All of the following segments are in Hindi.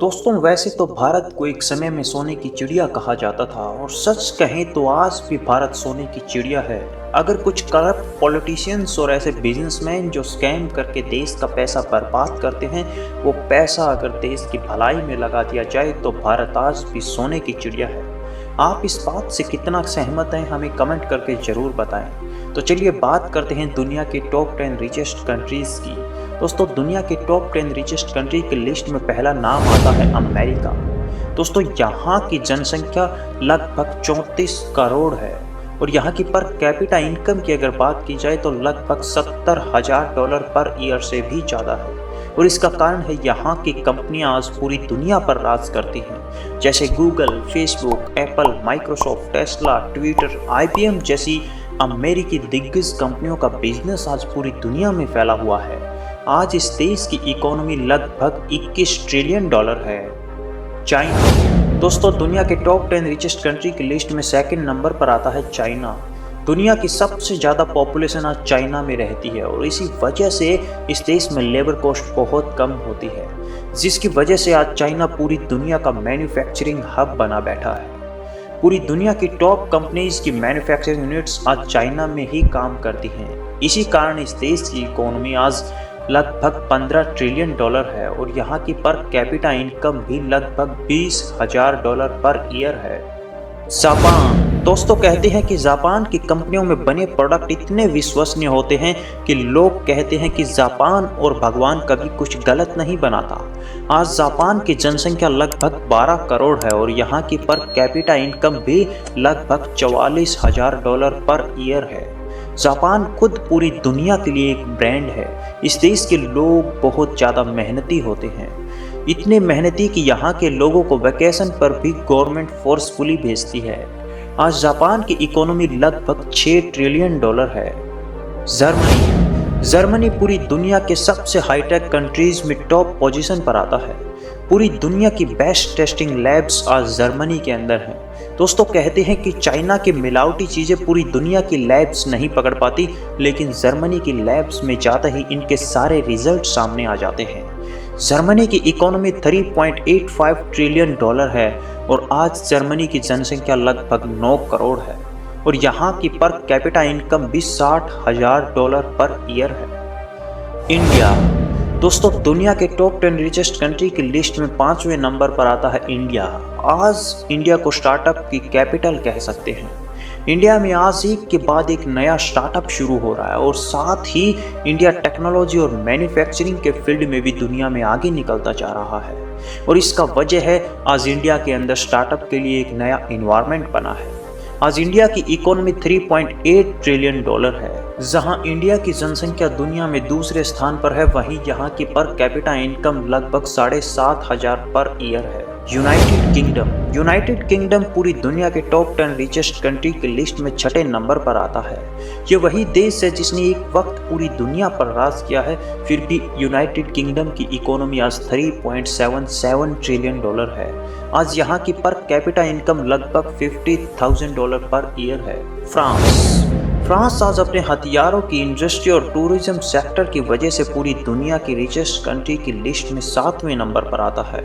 दोस्तों वैसे तो भारत को एक समय में सोने की चिड़िया कहा जाता था और सच कहें तो आज भी भारत सोने की चिड़िया है। अगर कुछ करप्ट पॉलिटिशियंस और ऐसे बिजनेसमैन जो स्कैम करके देश का पैसा बर्बाद करते हैं, वो पैसा अगर देश की भलाई में लगा दिया जाए तो भारत आज भी सोने की चिड़िया है। आप इस बात से कितना सहमत हैं हमें कमेंट करके ज़रूर बताएं। तो चलिए बात करते हैं दुनिया के टॉप 10 रिचेस्ट कंट्रीज़ की। दोस्तों दुनिया के टॉप 10 रिचेस्ट कंट्री की लिस्ट में पहला नाम आता है अमेरिका। दोस्तों यहाँ की जनसंख्या लगभग 34 करोड़ है और यहाँ की पर कैपिटा इनकम की अगर बात की जाए तो लगभग $70,000 पर ईयर से भी ज़्यादा है। और इसका कारण है यहाँ की कंपनियां आज पूरी दुनिया पर राज करती हैं, जैसे Google, Facebook, Apple, Microsoft, Tesla, Twitter, IBM जैसी अमेरिकी दिग्गज कंपनियों का बिजनेस आज पूरी दुनिया में फैला हुआ है। आज इस देश की इकोनॉमी लगभग $21 ट्रिलियन है। चाइना। दोस्तों दुनिया के टॉप 10 रिचेस्ट कंट्री की लिस्ट में सेकंड नंबर पर आता है चाइना। दुनिया की सबसे ज़्यादा पॉपुलेशन आज चाइना में रहती है और इसी वजह से इस देश में लेबर कॉस्ट बहुत कम होती है, जिसकी वजह से आज चाइना पूरी दुनिया का मैन्युफैक्चरिंग हब बना बैठा है। पूरी दुनिया की टॉप कंपनीज की मैन्युफैक्चरिंग यूनिट्स आज चाइना में ही काम करती हैं। इसी कारण इस देश की इकोनॉमी आज लगभग $15 ट्रिलियन है और यहाँ की पर कैपिटा इनकम भी लगभग $20,000 पर ईयर है। जापान। दोस्तों कहते हैं कि जापान की कंपनियों में बने प्रोडक्ट इतने विश्वसनीय होते हैं कि लोग कहते हैं कि जापान और भगवान कभी कुछ गलत नहीं बनाता। आज जापान की जनसंख्या लगभग 12 करोड़ है और यहाँ की पर कैपिटा इनकम भी लगभग $44,000 पर ईयर है। जापान खुद पूरी दुनिया के लिए एक ब्रांड है। इस देश के लोग बहुत ज़्यादा मेहनती होते हैं, इतने मेहनती कि यहाँ के लोगों को वैकेशन पर भी गवर्नमेंट फोर्सफुली भेजती है। आज जापान की इकोनॉमी लगभग $6 ट्रिलियन है। जर्मनी पूरी दुनिया के सबसे हाईटेक कंट्रीज में टॉप पोजीशन पर आता है। पूरी दुनिया की बेस्ट टेस्टिंग लैब्स आज जर्मनी के अंदर हैं। दोस्तों कहते हैं कि चाइना की मिलावटी चीज़ें पूरी दुनिया की लैब्स नहीं पकड़ पाती, लेकिन जर्मनी की लैब्स में जाते ही इनके सारे रिजल्ट सामने आ जाते हैं। जर्मनी की इकोनॉमी $3.85 ट्रिलियन है और आज जर्मनी की जनसंख्या लगभग 9 करोड़ है और यहाँ की पर कैपिटा इनकम भी $60,000 पर ईयर है। इंडिया। दोस्तों दुनिया के टॉप 10 रिचेस्ट कंट्री की लिस्ट में 5वें नंबर पर आता है इंडिया। आज इंडिया को स्टार्टअप की कैपिटल कह सकते हैं। इंडिया में आज एक के बाद एक नया स्टार्टअप शुरू हो रहा है और साथ ही इंडिया टेक्नोलॉजी और मैन्युफैक्चरिंग के फील्ड में भी दुनिया में आगे निकलता जा रहा है और इसका वजह है आज इंडिया के अंदर स्टार्टअप के लिए एक नया इन्वायरमेंट बना है। आज इंडिया की इकोनॉमी $3.8 ट्रिलियन है। जहां इंडिया की जनसंख्या दुनिया में दूसरे स्थान पर है, वहीं यहां की पर कैपिटा इनकम लगभग $7,500 पर ईयर है। यूनाइटेड किंगडम पूरी दुनिया के टॉप 10 रिचेस्ट कंट्री की लिस्ट में 6ठे नंबर पर आता है। ये वही देश है जिसने एक वक्त पूरी दुनिया पर राज किया है, फिर भी यूनाइटेड किंगडम की इकोनॉमी आज $3.77 ट्रिलियन है। आज यहाँ की पर कैपिटा इनकम लगभग $50,000 पर ईयर है। फ्रांस आज अपने हथियारों की इंडस्ट्री और टूरिज्म सेक्टर की वजह से पूरी दुनिया की रिचेस्ट कंट्री की लिस्ट में 7वें नंबर पर आता है।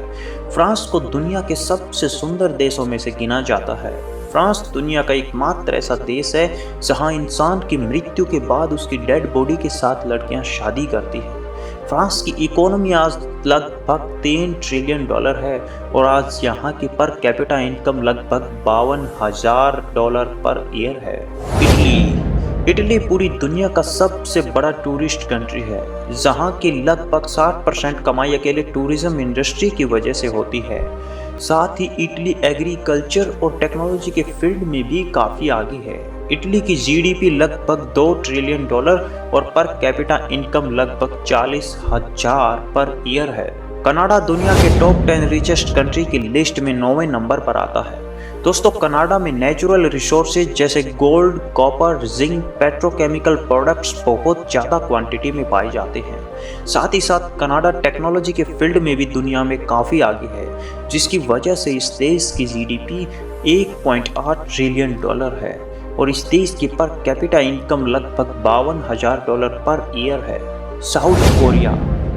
फ्रांस को दुनिया के सबसे सुंदर देशों में से गिना जाता है। फ्रांस दुनिया का एकमात्र ऐसा देश है जहां इंसान की मृत्यु के बाद उसकी डेड बॉडी के साथ लड़कियां शादी करती हैं। फ्रांस की इकोनॉमी आज लगभग $3 ट्रिलियन है और आज यहाँ की पर कैपिटा इनकम लगभग $52,000 पर ईयर है। इटली पूरी दुनिया का सबसे बड़ा टूरिस्ट कंट्री है, जहाँ की लगभग 60% कमाई अकेले टूरिज्म इंडस्ट्री की वजह से होती है। साथ ही इटली एग्रीकल्चर और टेक्नोलॉजी के फील्ड में भी काफ़ी आगे है। इटली की GDP लगभग $2 ट्रिलियन और पर कैपिटा इनकम लगभग 40,000 पर ईयर है। कनाडा दुनिया के टॉप 10 रिचेस्ट कंट्री की लिस्ट में 9वें नंबर पर आता है। दोस्तों कनाडा में नेचुरल रिसोर्सेज जैसे gold, copper, zinc, petrochemical products बहुत ज़्यादा क्वांटिटी में पाए जाते हैं। साथ ही साथ कनाडा टेक्नोलॉजी के फील्ड में भी दुनिया में काफ़ी आगे है, जिसकी वजह से इस देश की GDP $1.8 ट्रिलियन है और इस देश की पर कैपिटा इनकम लगभग $52,000 पर ईयर है। South Korea.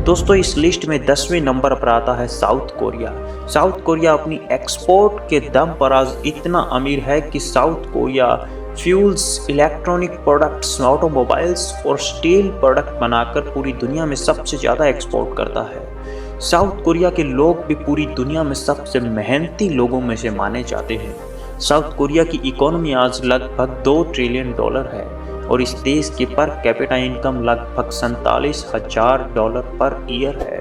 दोस्तों इस लिस्ट में 10वें नंबर पर आता है साउथ कोरिया। साउथ कोरिया अपनी एक्सपोर्ट के दम पर आज इतना अमीर है कि south Korea fuels, electronic products, automobiles और स्टील प्रोडक्ट बनाकर पूरी दुनिया में सबसे ज़्यादा एक्सपोर्ट करता है। साउथ कोरिया के लोग भी पूरी दुनिया में सबसे मेहनती लोगों में से माने जाते हैं। साउथ कोरिया की इकोनॉमी आज लगभग $2 ट्रिलियन है और इस देश की पर कैपिटा इनकम लगभग $47,000 पर ईयर है।